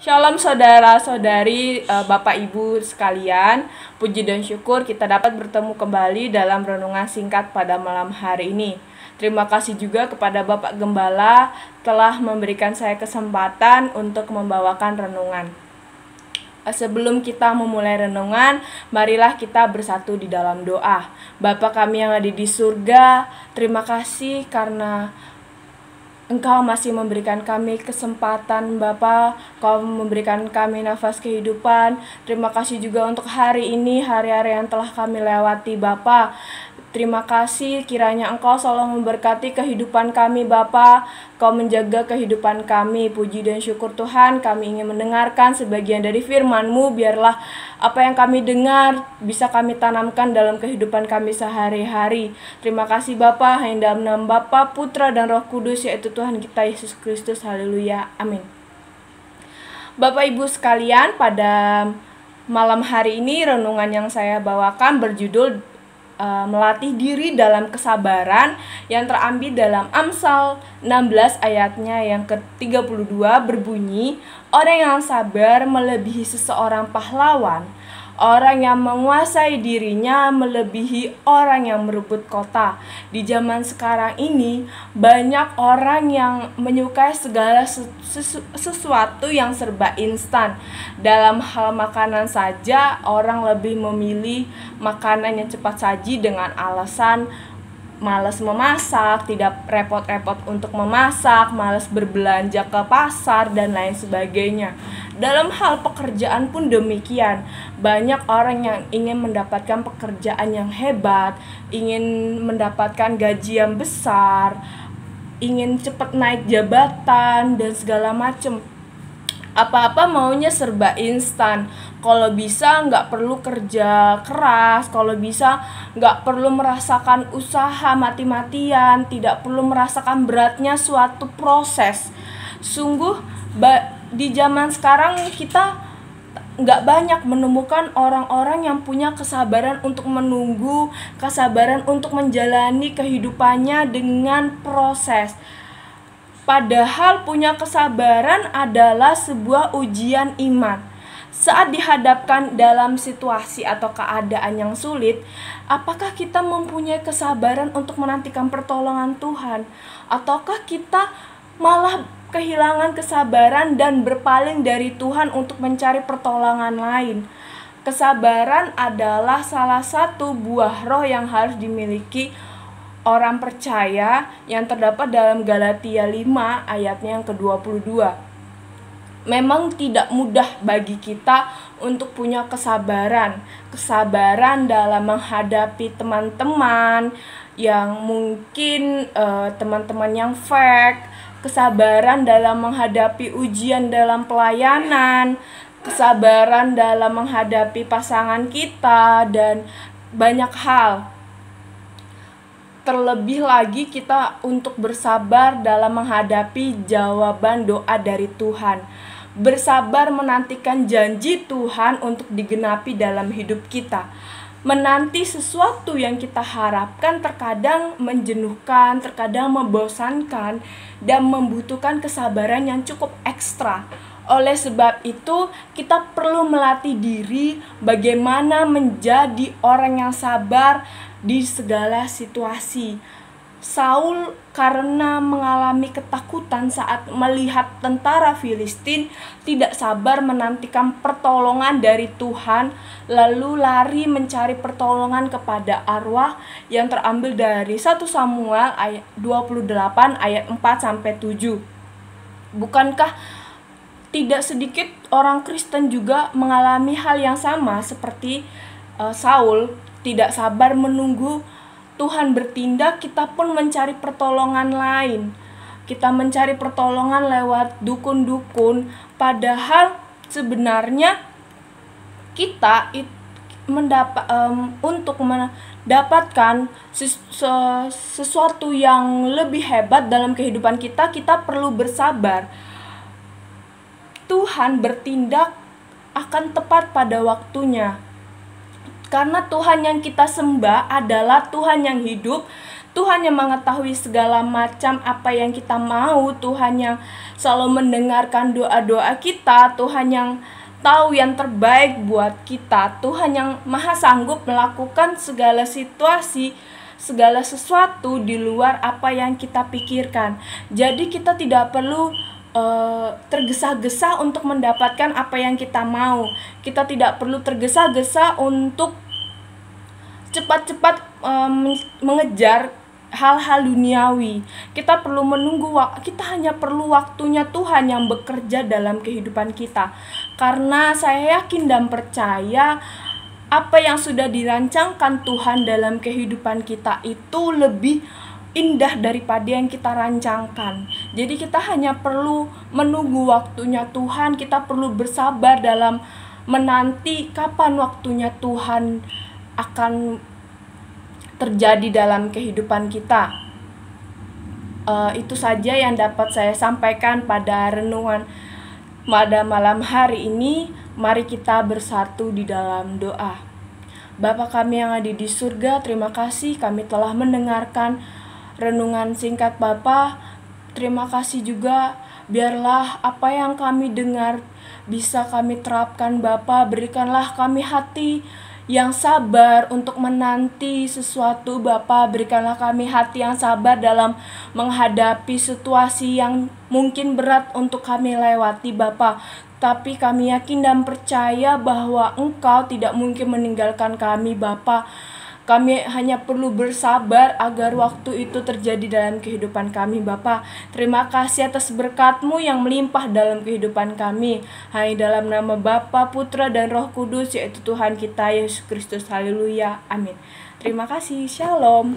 Shalom saudara-saudari, Bapak Ibu sekalian. Puji dan syukur kita dapat bertemu kembali dalam renungan singkat pada malam hari ini. Terima kasih juga kepada Bapak Gembala telah memberikan saya kesempatan untuk membawakan renungan. Sebelum kita memulai renungan, marilah kita bersatu di dalam doa. Bapa kami yang ada di surga, terima kasih karena Engkau masih memberikan kami kesempatan, Bapa. Kau memberikan kami nafas kehidupan. Terima kasih juga untuk hari ini, hari-hari yang telah kami lewati, Bapa. Terima kasih kiranya Engkau selalu memberkati kehidupan kami, Bapa. Kau menjaga kehidupan kami. Puji dan syukur Tuhan, kami ingin mendengarkan sebagian dari firman-Mu. Biarlah apa yang kami dengar bisa kami tanamkan dalam kehidupan kami sehari-hari. Terima kasih Bapa, hanya dalam nama Bapa, Putra dan Roh Kudus, yaitu Tuhan kita Yesus Kristus. Haleluya. Amin. Bapak Ibu sekalian, pada malam hari ini renungan yang saya bawakan berjudul melatih diri dalam kesabaran, yang terambil dalam Amsal 16 ayatnya yang ke-32 berbunyi, orang yang sabar melebihi seseorang pahlawan, orang yang menguasai dirinya melebihi orang yang merebut kota. Di zaman sekarang ini banyak orang yang menyukai segala sesuatu yang serba instan. Dalam hal makanan saja, orang lebih memilih makanan yang cepat saji dengan alasan malas memasak, tidak repot-repot untuk memasak, malas berbelanja ke pasar, dan lain sebagainya. Dalam hal pekerjaan pun demikian. Banyak orang yang ingin mendapatkan pekerjaan yang hebat, ingin mendapatkan gaji yang besar, ingin cepat naik jabatan, dan segala macam. Apa-apa maunya serba instan. Kalau bisa nggak perlu kerja keras, kalau bisa nggak perlu merasakan usaha mati-matian, tidak perlu merasakan beratnya suatu proses. Sungguh di zaman sekarang kita nggak banyak menemukan orang-orang yang punya kesabaran untuk menunggu, kesabaran untuk menjalani kehidupannya dengan proses. Padahal punya kesabaran adalah sebuah ujian iman. Saat dihadapkan dalam situasi atau keadaan yang sulit, apakah kita mempunyai kesabaran untuk menantikan pertolongan Tuhan? Ataukah kita malah kehilangan kesabaran dan berpaling dari Tuhan untuk mencari pertolongan lain? Kesabaran adalah salah satu buah roh yang harus dimiliki orang percaya yang terdapat dalam Galatia 5 ayatnya yang ke-22. Memang tidak mudah bagi kita untuk punya kesabaran. Kesabaran dalam menghadapi teman-teman yang mungkin teman-teman yang fake, kesabaran dalam menghadapi ujian dalam pelayanan, kesabaran dalam menghadapi pasangan kita, dan banyak hal. Terlebih lagi kita untuk bersabar dalam menghadapi jawaban doa dari Tuhan. Bersabar menantikan janji Tuhan untuk digenapi dalam hidup kita. Menanti sesuatu yang kita harapkan terkadang menjenuhkan, terkadang membosankan, dan membutuhkan kesabaran yang cukup ekstra. Oleh sebab itu, kita perlu melatih diri bagaimana menjadi orang yang sabar di segala situasi. Saul karena mengalami ketakutan saat melihat tentara Filistin, tidak sabar menantikan pertolongan dari Tuhan, lalu lari mencari pertolongan kepada arwah yang terambil dari 1 Samuel ayat 28 ayat 4-7. Bukankah tidak sedikit orang Kristen juga mengalami hal yang sama seperti Saul, tidak sabar menunggu Tuhan bertindak, kita pun mencari pertolongan lain. Kita mencari pertolongan lewat dukun-dukun, padahal sebenarnya kita untuk mendapatkan sesuatu yang lebih hebat dalam kehidupan kita, kita perlu bersabar. Tuhan bertindak akan tepat pada waktunya. Karena Tuhan yang kita sembah adalah Tuhan yang hidup, Tuhan yang mengetahui segala macam apa yang kita mau, Tuhan yang selalu mendengarkan doa-doa kita, Tuhan yang tahu yang terbaik buat kita, Tuhan yang maha sanggup melakukan segala situasi, segala sesuatu di luar apa yang kita pikirkan. Jadi kita tidak perlu tergesa-gesa untuk mendapatkan apa yang kita mau. Kita tidak perlu tergesa-gesa untuk cepat-cepat mengejar hal-hal duniawi. Kita hanya perlu waktunya Tuhan yang bekerja dalam kehidupan kita. Karena saya yakin dan percaya apa yang sudah dirancangkan Tuhan dalam kehidupan kita itu lebih indah daripada yang kita rancangkan. Jadi kita hanya perlu menunggu waktunya Tuhan. Kita perlu bersabar dalam menanti kapan waktunya Tuhan akan terjadi dalam kehidupan kita. Itu saja yang dapat saya sampaikan pada renungan pada malam hari ini. Mari kita bersatu di dalam doa. Bapa kami yang ada di surga, terima kasih kami telah mendengarkan renungan singkat Bapa. Terima kasih juga, biarlah apa yang kami dengar bisa kami terapkan Bapa. Berikanlah kami hati yang sabar untuk menanti sesuatu Bapa. Berikanlah kami hati yang sabar dalam menghadapi situasi yang mungkin berat untuk kami lewati Bapa. Tapi kami yakin dan percaya bahwa Engkau tidak mungkin meninggalkan kami Bapa. Kami hanya perlu bersabar agar waktu itu terjadi dalam kehidupan kami Bapa. Terima kasih atas berkat-Mu yang melimpah dalam kehidupan kami. Hanya dalam nama Bapa, Putra, dan Roh Kudus, yaitu Tuhan kita Yesus Kristus. Haleluya. Amin. Terima kasih. Shalom.